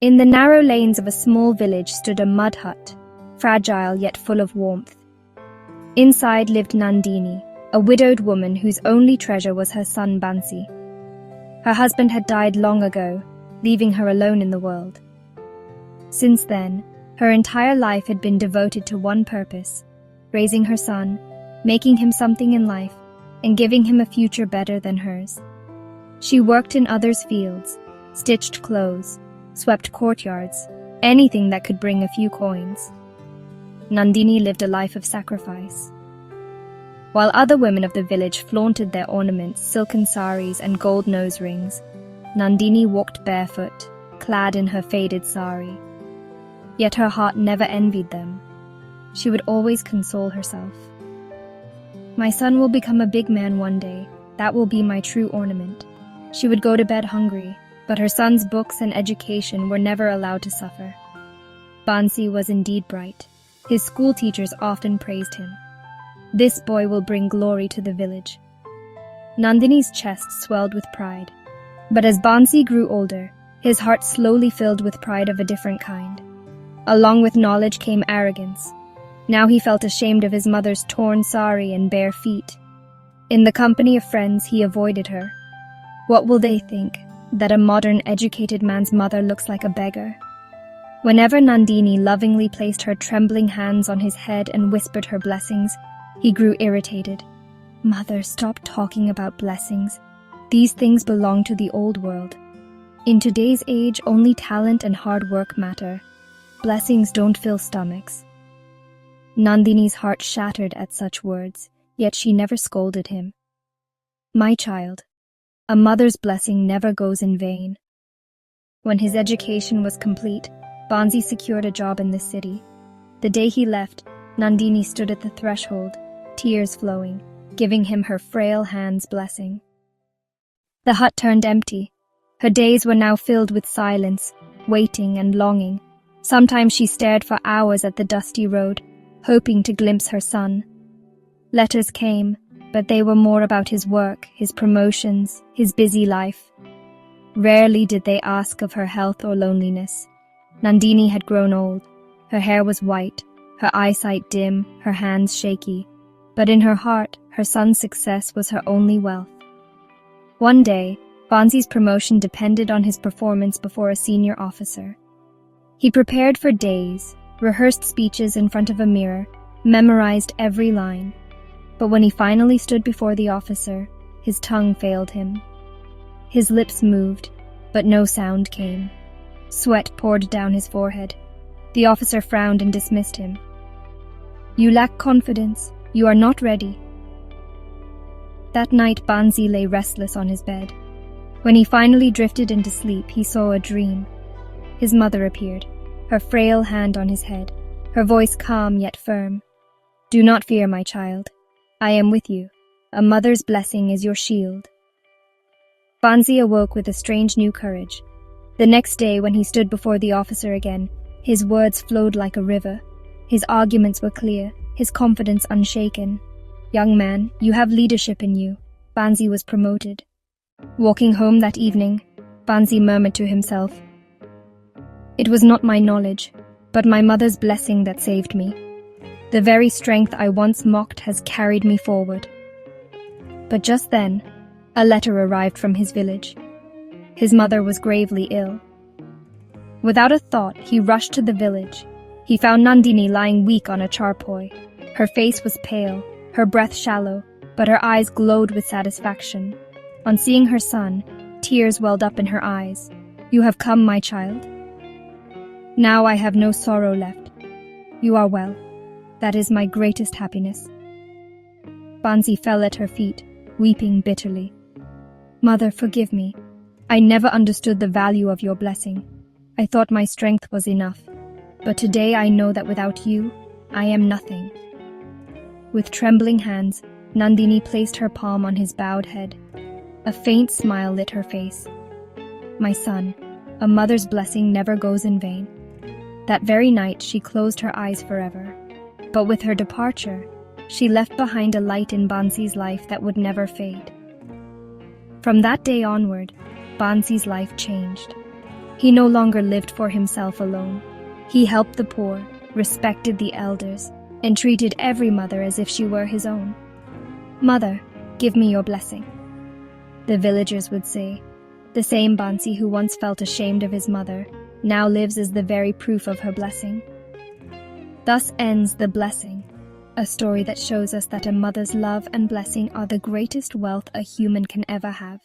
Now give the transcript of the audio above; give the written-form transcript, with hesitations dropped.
In the narrow lanes of a small village stood a mud hut, fragile yet full of warmth. Inside lived Nandini, a widowed woman whose only treasure was her son Bansi. Her husband had died long ago, leaving her alone in the world. Since then, her entire life had been devoted to one purpose: raising her son, making him something in life, and giving him a future better than hers. She worked in others' fields, stitched clothes, swept courtyards, anything that could bring a few coins. Nandini lived a life of sacrifice. While other women of the village flaunted their ornaments, silken saris and gold nose rings, Nandini walked barefoot, clad in her faded sari. Yet her heart never envied them. She would always console herself. "My son will become a big man one day. That will be my true ornament." She would go to bed hungry, but her son's books and education were never allowed to suffer. Bansi was indeed bright. His school teachers often praised him. "This boy will bring glory to the village." Nandini's chest swelled with pride. But as Bansi grew older, his heart slowly filled with pride of a different kind. Along with knowledge came arrogance. Now he felt ashamed of his mother's torn sari and bare feet. In the company of friends, he avoided her. What will they think? That a modern, educated man's mother looks like a beggar? Whenever Nandini lovingly placed her trembling hands on his head and whispered her blessings, he grew irritated. "Mother, stop talking about blessings. These things belong to the old world. In today's age, only talent and hard work matter. Blessings don't fill stomachs." Nandini's heart shattered at such words, yet she never scolded him. "My child, a mother's blessing never goes in vain." When his education was complete, Bansi secured a job in the city. The day he left, Nandini stood at the threshold, tears flowing, giving him her frail hand's blessing. The hut turned empty. Her days were now filled with silence, waiting and longing. Sometimes she stared for hours at the dusty road, hoping to glimpse her son. Letters came, but they were more about his work, his promotions, his busy life. Rarely did they ask of her health or loneliness. Nandini had grown old. Her hair was white, her eyesight dim, her hands shaky. But in her heart, her son's success was her only wealth. One day, Bansi's promotion depended on his performance before a senior officer. He prepared for days, rehearsed speeches in front of a mirror, memorized every line. But when he finally stood before the officer, his tongue failed him. His lips moved, but no sound came. Sweat poured down his forehead. The officer frowned and dismissed him. "You lack confidence. You are not ready." That night, Bansi lay restless on his bed. When he finally drifted into sleep, he saw a dream. His mother appeared, her frail hand on his head, her voice calm yet firm. "Do not fear, my child. I am with you. A mother's blessing is your shield." Bansi awoke with a strange new courage. The next day, when he stood before the officer again, his words flowed like a river. His arguments were clear, his confidence unshaken. "Young man, you have leadership in you." Bansi was promoted. Walking home that evening, Bansi murmured to himself, "It was not my knowledge, but my mother's blessing that saved me. The very strength I once mocked has carried me forward." But just then, a letter arrived from his village. His mother was gravely ill. Without a thought, he rushed to the village. He found Nandini lying weak on a charpoy. Her face was pale, her breath shallow, but her eyes glowed with satisfaction. On seeing her son, tears welled up in her eyes. "You have come, my child. Now I have no sorrow left. You are well. That is my greatest happiness." Bansi fell at her feet, weeping bitterly. "Mother, forgive me. I never understood the value of your blessing. I thought my strength was enough. But today I know that without you, I am nothing." With trembling hands, Nandini placed her palm on his bowed head. A faint smile lit her face. "My son, a mother's blessing never goes in vain." That very night, she closed her eyes forever. But with her departure, she left behind a light in Bansi's life that would never fade. From that day onward, Bansi's life changed. He no longer lived for himself alone. He helped the poor, respected the elders, and treated every mother as if she were his own. "Mother, give me your blessing," the villagers would say. The same Bansi who once felt ashamed of his mother now lives as the very proof of her blessing. Thus ends The Blessing, a story that shows us that a mother's love and blessing are the greatest wealth a human can ever have.